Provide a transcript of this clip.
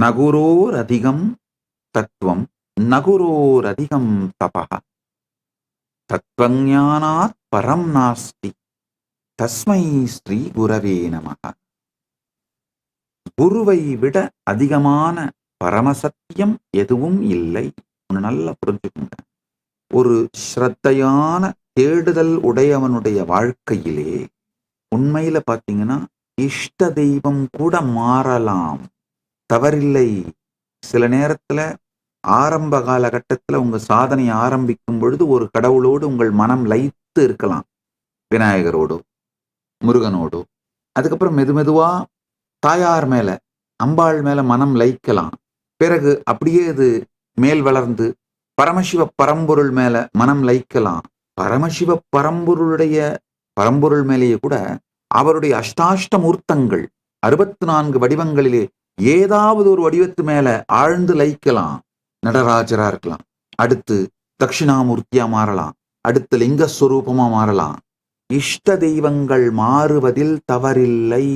நகுரோரதிகம் தத்துவம் நகுரோரதிகம் தபः தத்வஞானாத் பரம் நாஸ்தி தஸ்மை ஸ்ரீ குரவே நமः. குருவை விட அதிகமான பரமசத்தியம் எதுவும் இல்லை. ஒன்று நல்லா புரிஞ்சுக்கோங்க. ஒரு ஸ்ரத்தையான தேடுதல் உடையவனுடைய வாழ்க்கையிலே உண்மையில பார்த்தீங்கன்னா இஷ்ட தெய்வம் கூட மாறலாம், தவறில்லை. சில நேரத்துல ஆரம்ப காலகட்டத்தில் உங்க சாதனை ஆரம்பிக்கும் பொழுது ஒரு கடவுளோடு உங்கள் மனம் லயித்து இருக்கலாம், விநாயகரோடோ முருகனோடோ. அதுக்கப்புறம் மெதுவா தாயார் மேல அம்பாள் மேல மனம் லயிக்கலாம். பிறகு அப்படியே இது மேல் வளர்ந்து பரமசிவ பரம்பொருள் மேல மனம் லயிக்கலாம். பரமசிவ பரம்பொருள் மேலேயே கூட அவருடைய அஷ்டாஷ்ட மூர்த்தங்கள் 64 வடிவங்களிலே ஏதாவது ஒரு வடிவத்து மேல ஆழ்ந்து லயிக்கலாம். நடராஜரா இருக்கலாம், அடுத்து தட்சிணாமூர்த்தியா மாறலாம், அடுத்து லிங்கஸ்வரூபமா மாறலாம். இஷ்ட தெய்வங்கள் மாறுவதில் தவறில்லை.